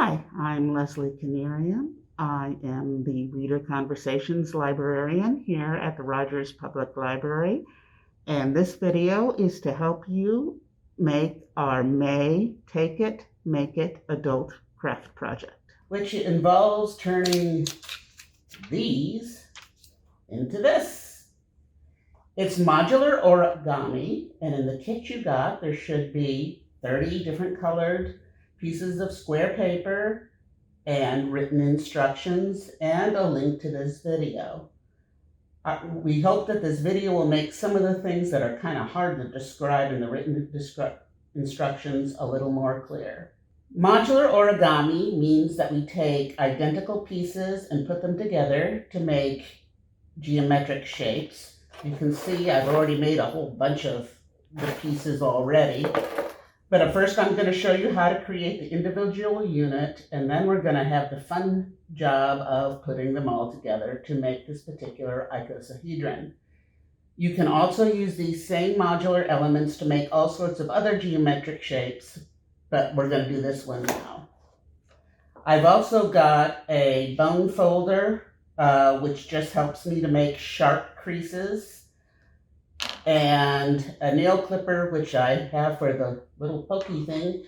Hi, I'm Leslie Canarian. I am the Reader Conversations librarian here at the Rogers Public Library, and this video is to help you make our May Take It, Make It adult craft project, which involves turning these into this. It's modular origami, and in the kit you got, there should be 30 different colored pieces of square paper and written instructions and a link to this video. We hope that this video will make some of the things that are kind of hard to describe in the written instructions a little more clear. Modular origami means that we take identical pieces and put them together to make geometric shapes. You can see I've already made a whole bunch of the pieces already. But at first I'm going to show you how to create the individual unit, and then we're going to have the fun job of putting them all together to make this particular icosahedron. You can also use these same modular elements to make all sorts of other geometric shapes, but we're going to do this one now. I've also got a bone folder, which just helps me to make sharp creases, and a nail clipper, which I have for the little pokey thing.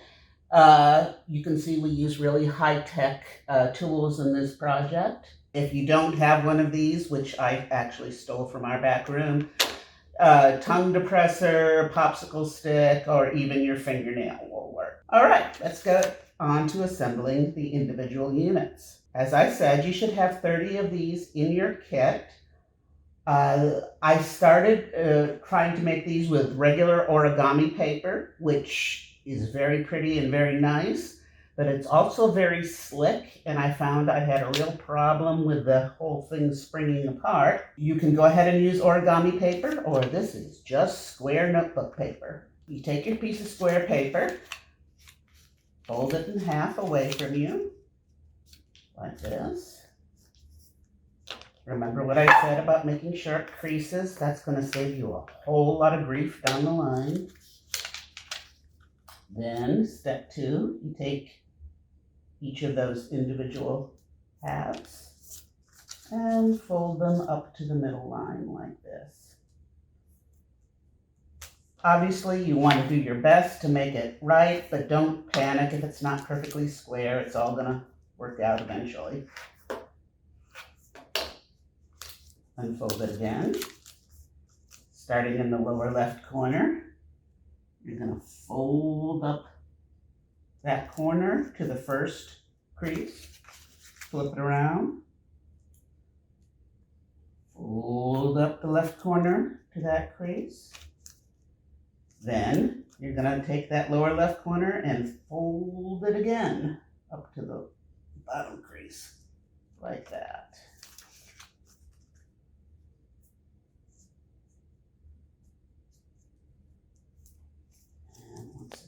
You can see we use really high-tech tools in this project. If you don't have one of these, which I actually stole from our back room, tongue depressor, popsicle stick, or even your fingernail will work. All right, let's go on to assembling the individual units. As I said, you should have 30 of these in your kit. I started trying to make these with regular origami paper, which is very pretty and very nice, but it's also very slick, and I found I had a real problem with the whole thing springing apart. You can go ahead and use origami paper, or this is just square notebook paper. You take your piece of square paper, fold it in half away from you, like this. Remember what I said about making sharp creases? That's going to save you a whole lot of grief down the line. Then, step 2, you take each of those individual halves and fold them up to the middle line like this. Obviously, you want to do your best to make it right, but don't panic if it's not perfectly square. It's all going to work out eventually. Unfold it again. Starting in the lower left corner, you're going to fold up that corner to the first crease, flip it around, fold up the left corner to that crease. Then you're going to take that lower left corner and fold it again up to the bottom crease, like that.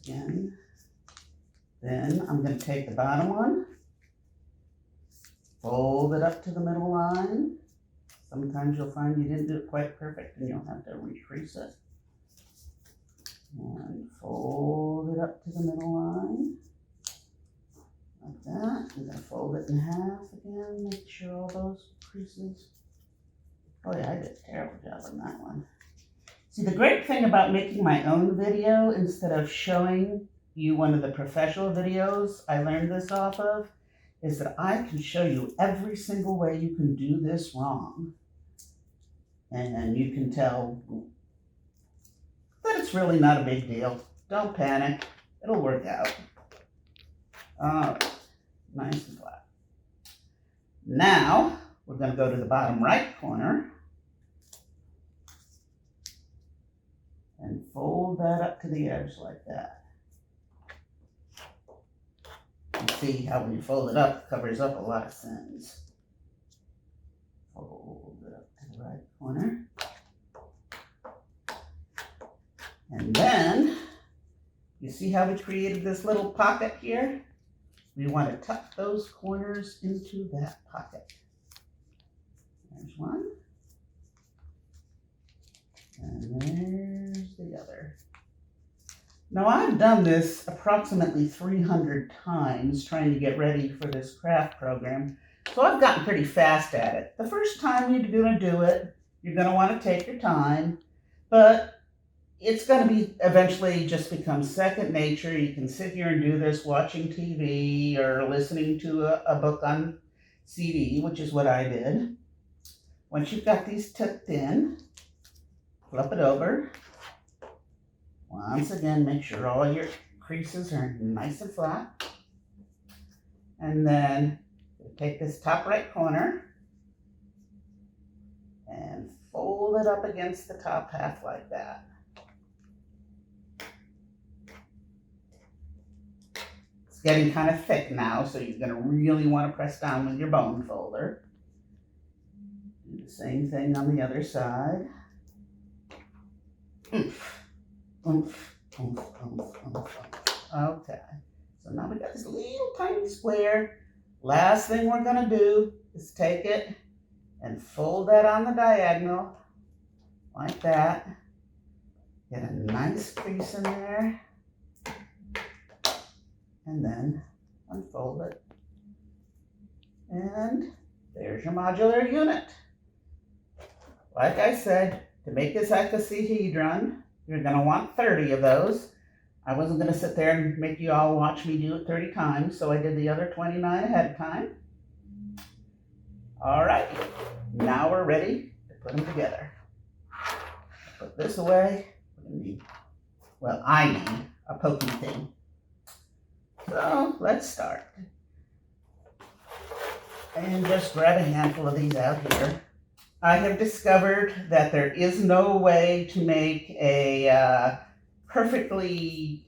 Again. Then I'm going to take the bottom one, fold it up to the middle line. Sometimes you'll find you didn't do it quite perfect and you'll have to recrease it. And fold it up to the middle line, like that. I'm going to fold it in half again, make sure all those creases. Oh yeah, I did a terrible job on that one. See, the great thing about making my own video instead of showing you one of the professional videos I learned this off of is that I can show you every single way you can do this wrong. And you can tell that it's really not a big deal. Don't panic. It'll work out. All right. Nice and flat. Now, we're going to go to the bottom right corner and fold that up to the edge like that. You see how when you fold it up, it covers up a lot of sins. Fold it up to the right corner. And then, you see how we created this little pocket here? We want to tuck those corners into that pocket. There's one. And there's the other. Now I've done this approximately 300 times trying to get ready for this craft program, so I've gotten pretty fast at it. The first time you're going to do it, you're going to want to take your time, but it's going to be eventually just become second nature. You can sit here and do this watching TV or listening to a book on CD, which is what I did. Once you've got these tucked in, flip it over. Once again, make sure all your creases are nice and flat. And then take this top right corner and fold it up against the top half like that. It's getting kind of thick now, so you're going to really want to press down with your bone folder. Do the same thing on the other side. Oomph, oomph, oomph, oomph, oomph. Okay, so now we got this little tiny square. Last thing we're going to do is take it and fold that on the diagonal like that. Get a nice crease in there. And then unfold it. And there's your modular unit. Like I said, to make this icosahedron, you're going to want 30 of those. I wasn't going to sit there and make you all watch me do it 30 times, so I did the other 29 ahead of time. All right, now we're ready to put them together. Put this away. Well, I need a poking thing. So let's start. And just grab a handful of these out here. I have discovered that there is no way to make a perfectly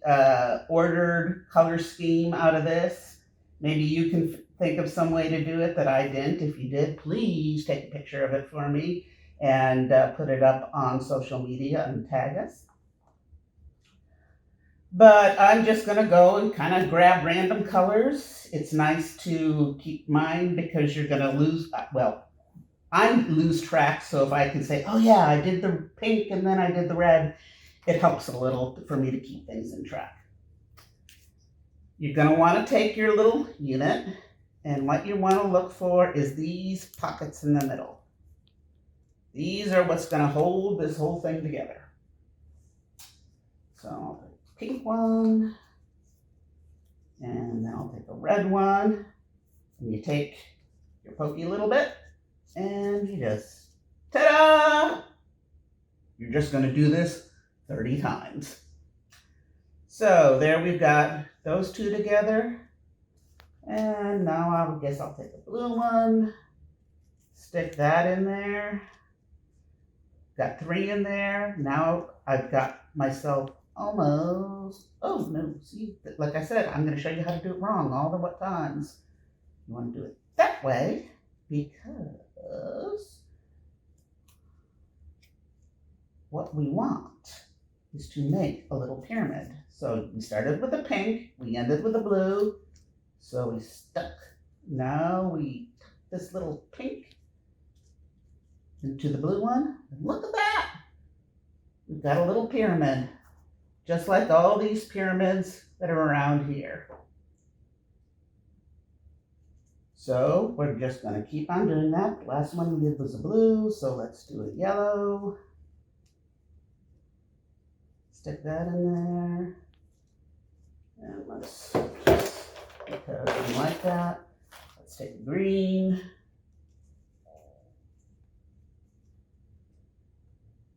ordered color scheme out of this. Maybe you can think of some way to do it that I didn't. If you did, please take a picture of it for me and put it up on social media and tag us. But I'm just going to go and kind of grab random colors. It's nice to keep mine because you're going to lose, well, I lose track. So if I can say, oh yeah, I did the pink and then I did the red, it helps a little for me to keep things in track. You're going to want to take your little unit, and what you want to look for is these pockets in the middle. These are what's going to hold this whole thing together. So pink one, and then I'll take a red one, and you take your pokey little bit, and you just, ta-da! You're just going to do this 30 times. So there we've got those two together, and now I guess I'll take a blue one, stick that in there, got 3 in there. Now I've got myself almost, oh no, see, like I said, I'm going to show you how to do it wrong all the times. You want to do it that way because what we want is to make a little pyramid. So we started with the pink, we ended with the blue, so we stuck. Now we tuck this little pink into the blue one, and look at that! We've got a little pyramid, just like all these pyramids that are around here. So we're just going to keep on doing that. The last one we did was a blue, so let's do a yellow. Stick that in there. And let's, because we like that, let's take green.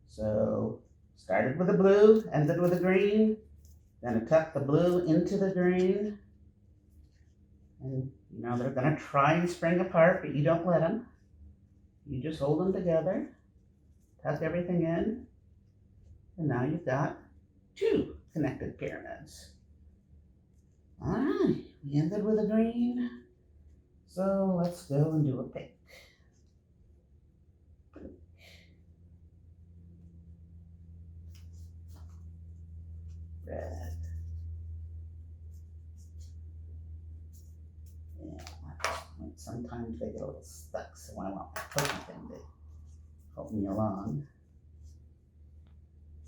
So started with the blue, ended with the green. Then tuck the blue into the green. And you know they're going to try and spring apart, but you don't let them. You just hold them together, tuck everything in, and now you've got 2 connected pyramids. All right, we ended with a green, so let's go and do a pink. Red. Yeah, sometimes they get a little stuck, so I want my pokey thing to help me along.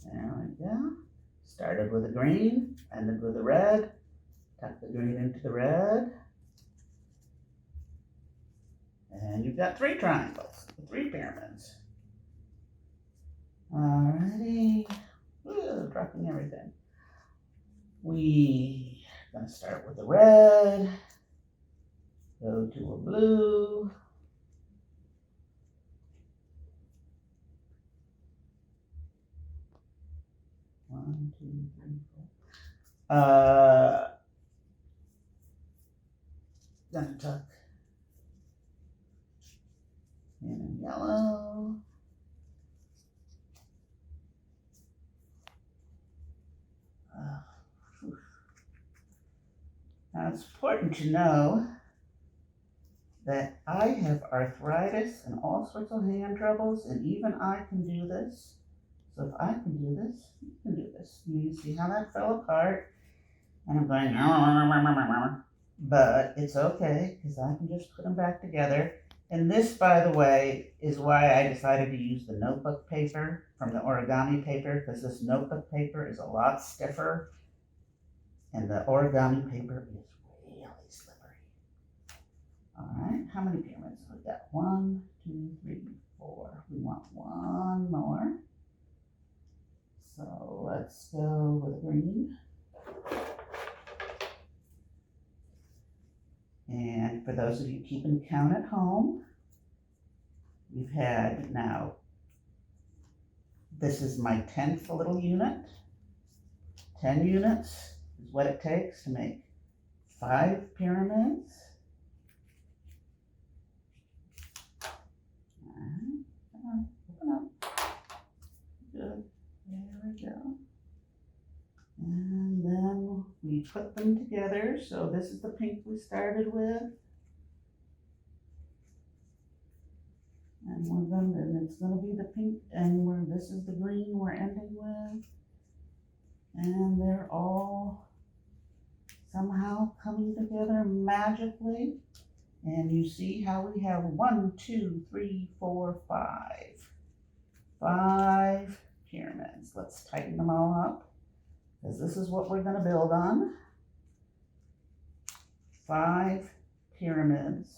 There we go. Started with the green, ended with the red, tuck the green into the red, and you've got 3 triangles, 3 pyramids. Alrighty, dropping everything. We are going to start with the red, go to a blue, one, two, three, four. Gonna tuck in yellow. Now it's important to know that I have arthritis and all sorts of hand troubles, and even I can do this. So if I can do this, you can do this. You see how that fell apart? And I'm going, but it's okay, because I can just put them back together. And this, by the way, is why I decided to use the notebook paper from the origami paper, because this notebook paper is a lot stiffer, and the origami paper is really slippery. All right, how many pyramids? We got 1, 2, 3, 4. We want 1 more. So let's go with green. And for those of you keeping count at home, we've had now, this is my 10th little unit. 10 units is what it takes to make 5 pyramids. Come on, open up. Good, there we go. And then we put them together. So this is the pink we started with. And it's gonna be the pink, and this is the green we're ending with. And they're all somehow coming together magically. And you see how we have 1, 2, 3, 4, 5. 5 pyramids. Let's tighten them all up, because this is what we're going to build on. 5 pyramids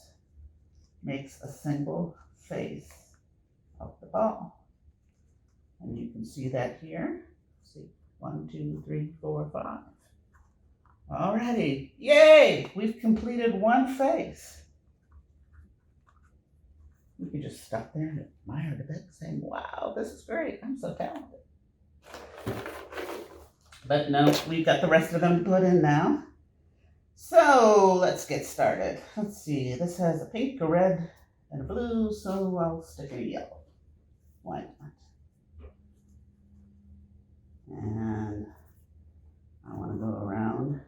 makes a single face of the ball. And you can see that here. See, 1, 2, 3, 4, 5. Alrighty, yay! We've completed 1 face. We could just stop there and admire the bit, saying, wow, this is great, I'm so talented. But no, we've got the rest of them put in now. So let's get started. Let's see, this has a pink, a red, and a blue, so I'll stick in a yellow. Why not? And I want to go around,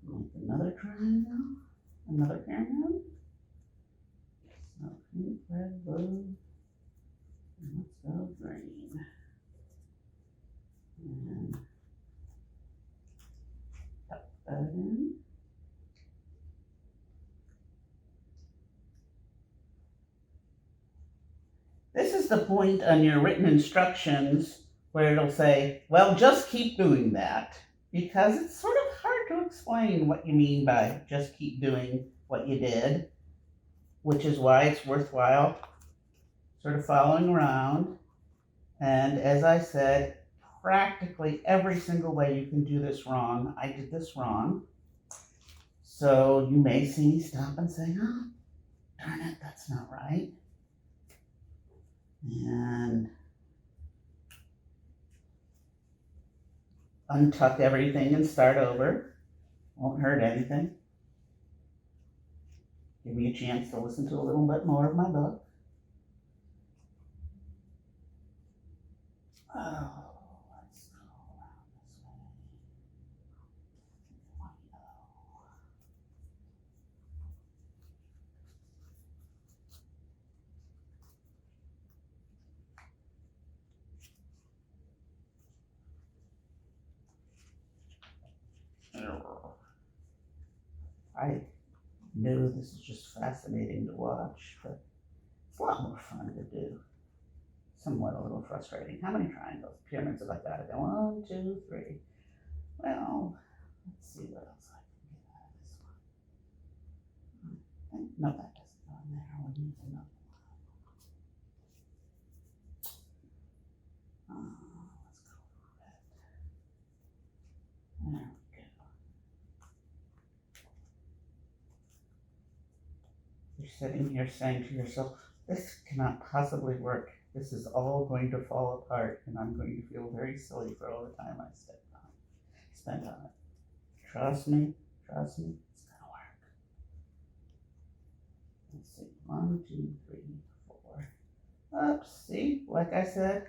make another triangle, another pyramid. So pink, red, blue, and let's go green. And tuck that in. This is the point on your written instructions where it'll say, well, just keep doing that, because it's sort of hard to explain what you mean by just keep doing what you did, which is why it's worthwhile sort of following around. And as I said, practically every single way you can do this wrong. I did this wrong. So you may see me stop and say, oh, darn it, that's not right. And untuck everything and start over. Won't hurt anything. Give me a chance to listen to a little bit more of my book. Oh, let's go around this way. I know this is just fascinating to watch, but it's a lot more fun to do. somewhat a little frustrating. How many triangles? Pyramids have I got? I got 1, 2, 3. Well, let's see what else I can get out of this one. No, that doesn't go in there. We need another one. Let's go with red. There we go. You're sitting here saying to yourself, this cannot possibly work. This is all going to fall apart, and I'm going to feel very silly for all the time I spend on it. Trust me, it's gonna work. Let's see, 1, 2, 3, 4. Oops, see, like I said,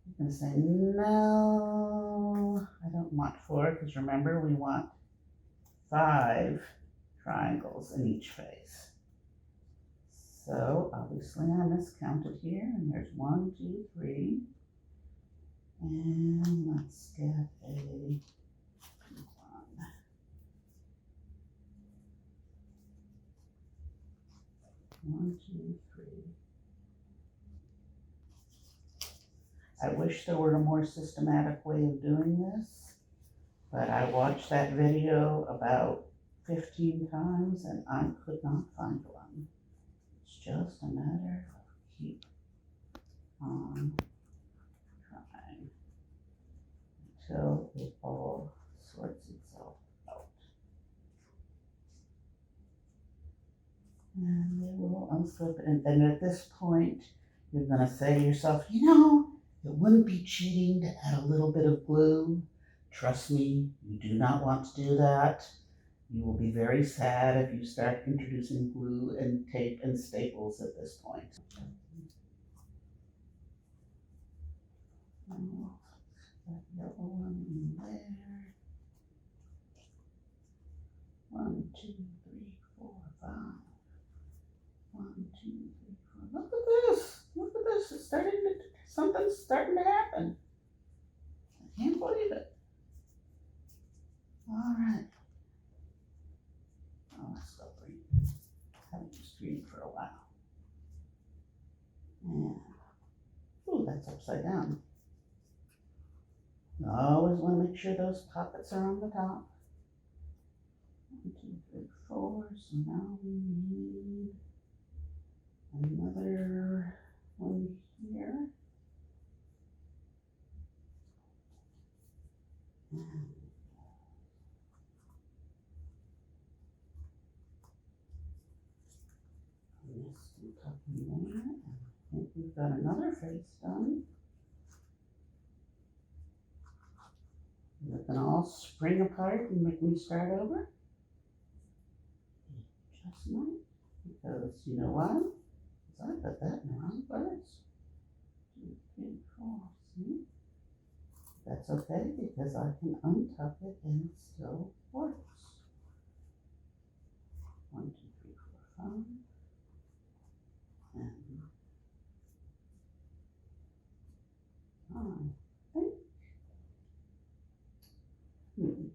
I'm gonna say no, I don't want 4, because remember, we want 5 triangles in each face. So obviously I miscounted here, and there's 1, 2, 3. And let's get a 1. 1, 2, 3. I wish there were a more systematic way of doing this, but I watched that video about 15 times and I could not find one. It's just a matter of keep on trying until it all sorts itself out. And we will unflip it. And then at this point, you're going to say to yourself, you know, it wouldn't be cheating to add a little bit of glue. Trust me, you do not want to do that. You will be very sad if you start introducing glue and tape and staples at this point. That yellow one in there. 1, 2, 3, 4, 5. 1, 2, 3, 4. Look at this. Look at this. It's something's starting to happen. I can't believe it. All right. Oh, let's go green. I haven't used green for a while. And, ooh, that's upside down. You always want to make sure those pockets are on the top. 1, 2, 3, 4. So now we need another one here. And this will tuck in there. And I think we've got another face done. They're gonna all spring apart and make me start over. Just might, because you know why? Because I put that in the wrong place. 2, 3, 4. See? That's okay because I can untuck it and it still works. 1, 2, 3, 4, 5. And I think 3.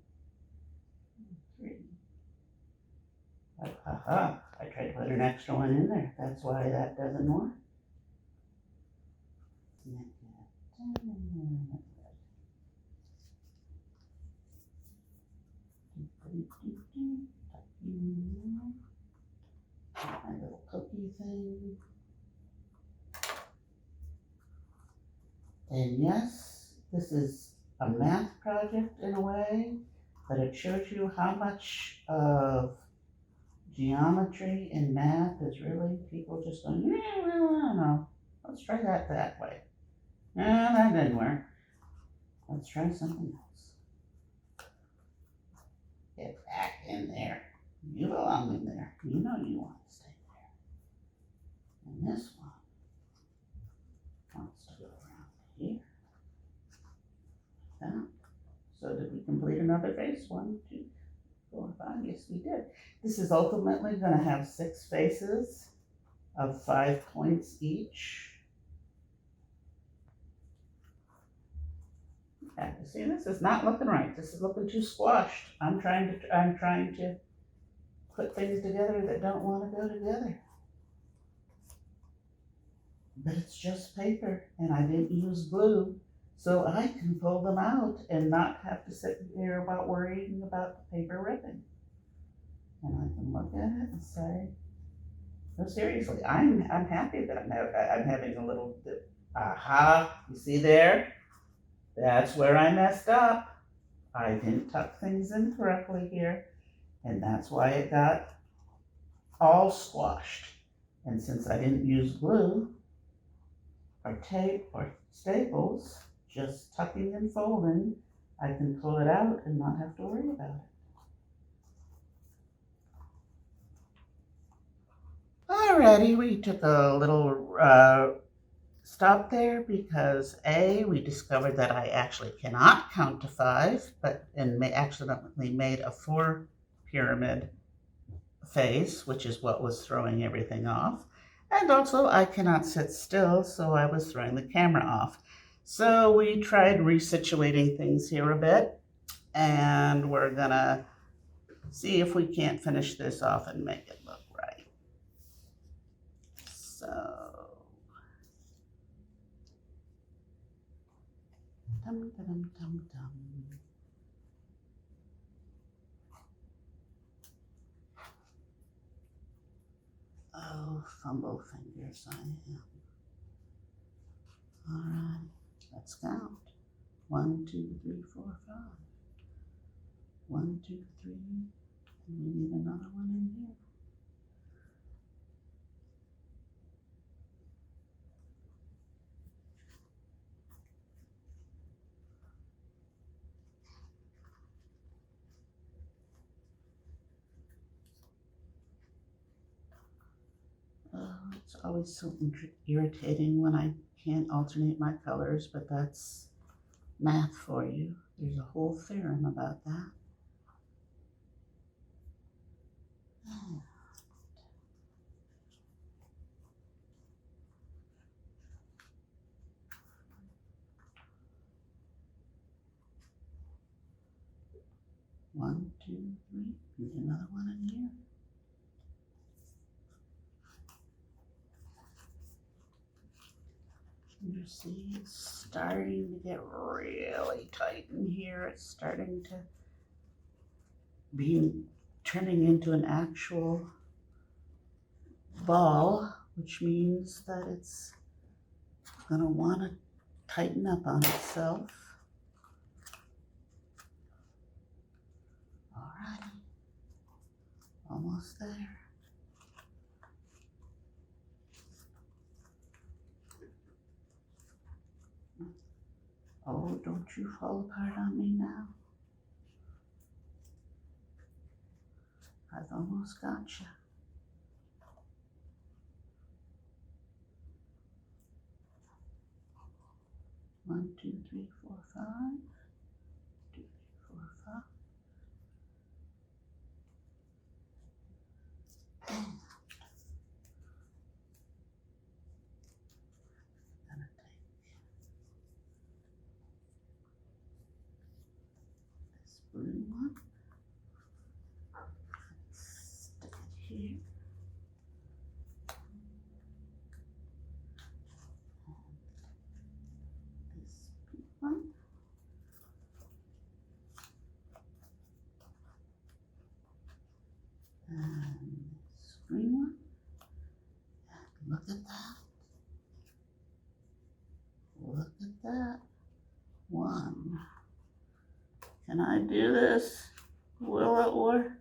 Aha! I tried to put an extra one in there. That's why that doesn't work. My little cookie thing. And yes, this is a math project in a way, but it shows you how much of geometry and math is really people just going, yeah, well, I don't know. Let's try that way. No, that didn't work. Let's try something else. Get back in there. You belong in there. You know you want to stay there. And this one wants to go around here. Like that. So did we complete another face? 1, 2, 4, 5. Yes, we did. This is ultimately going to have 6 faces of 5 points each. Yeah, you see, this is not looking right. This is looking too squashed. I'm trying to put things together that don't want to go together. but it's just paper and I didn't use glue. So I can pull them out and not have to sit here about worrying about the paper ripping. And I can look at it and say, no, seriously, I'm happy that I'm having a little dip. Aha, you see there? That's where I messed up. I didn't tuck things in correctly here, and that's why it got all squashed. And since I didn't use glue or tape or staples, just tucking and folding, I can pull it out and not have to worry about it. Alrighty, we took a little stop there because we discovered that I actually cannot count to 5, and accidentally made a 4 pyramid face, which is what was throwing everything off. And also I cannot sit still, so I was throwing the camera off. So we tried resituating things here a bit, and we're gonna see if we can't finish this off and make it look right. So, dum dum dum dum. Oh, fumble fingers I am. All right, let's count. 1, 2, 3, 4, 5. 1, 2, 3, and we need another one in here. Oh, it's always so irritating when I can't alternate my colors, but that's math for you. There's a whole theorem about that. One, two, three, and another one in here. You see, it's starting to get really tight in here. It's starting to be turning into an actual ball, which means that it's going to want to tighten up on itself. All right, almost there. Oh, don't you fall apart on me now. I've almost got you. One, two, three, four, 5. 2, 3, 4, 5. And I'm gonna take this blue one, stick it here. This pink one. And this green one. And look at that. Look at that. 1. Can I do this? Will it work?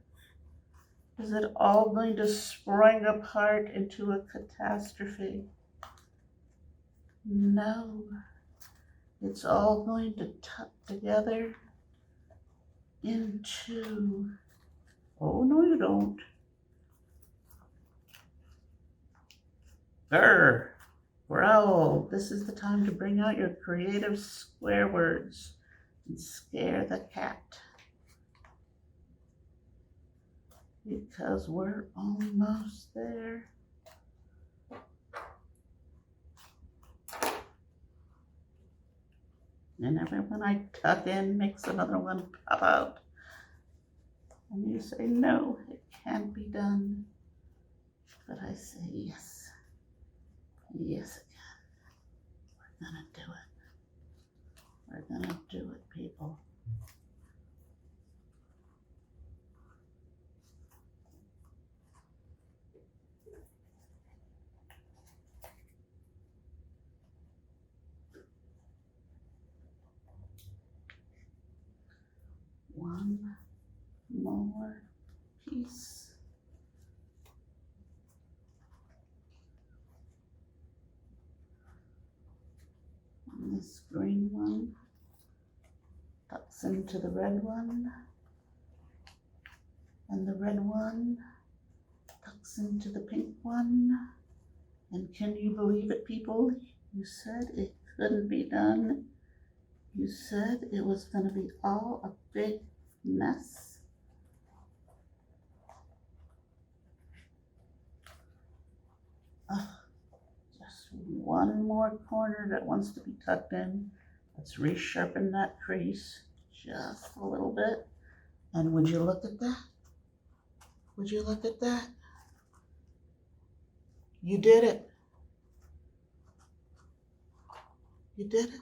Is it all going to spring apart into a catastrophe? No. It's all going to tuck together into... Oh, no, you don't. Grr, growl. This is the time to bring out your creative swear words and scare the cat. Because we're almost there. And everyone I tuck in makes another one pop out. And you say, no, it can't be done. But I say, yes. Yes, it can. gonna do it. We're gonna do it, people. One more piece. And this green one tucks into the red one, and the red one tucks into the pink one. And can you believe it, people? You said it couldn't be done. You said it was going to be all a big mess. Just one more corner that wants to be tucked in. Let's resharpen that crease just a little bit. And would you look at that? Would you look at that? You did it. You did it.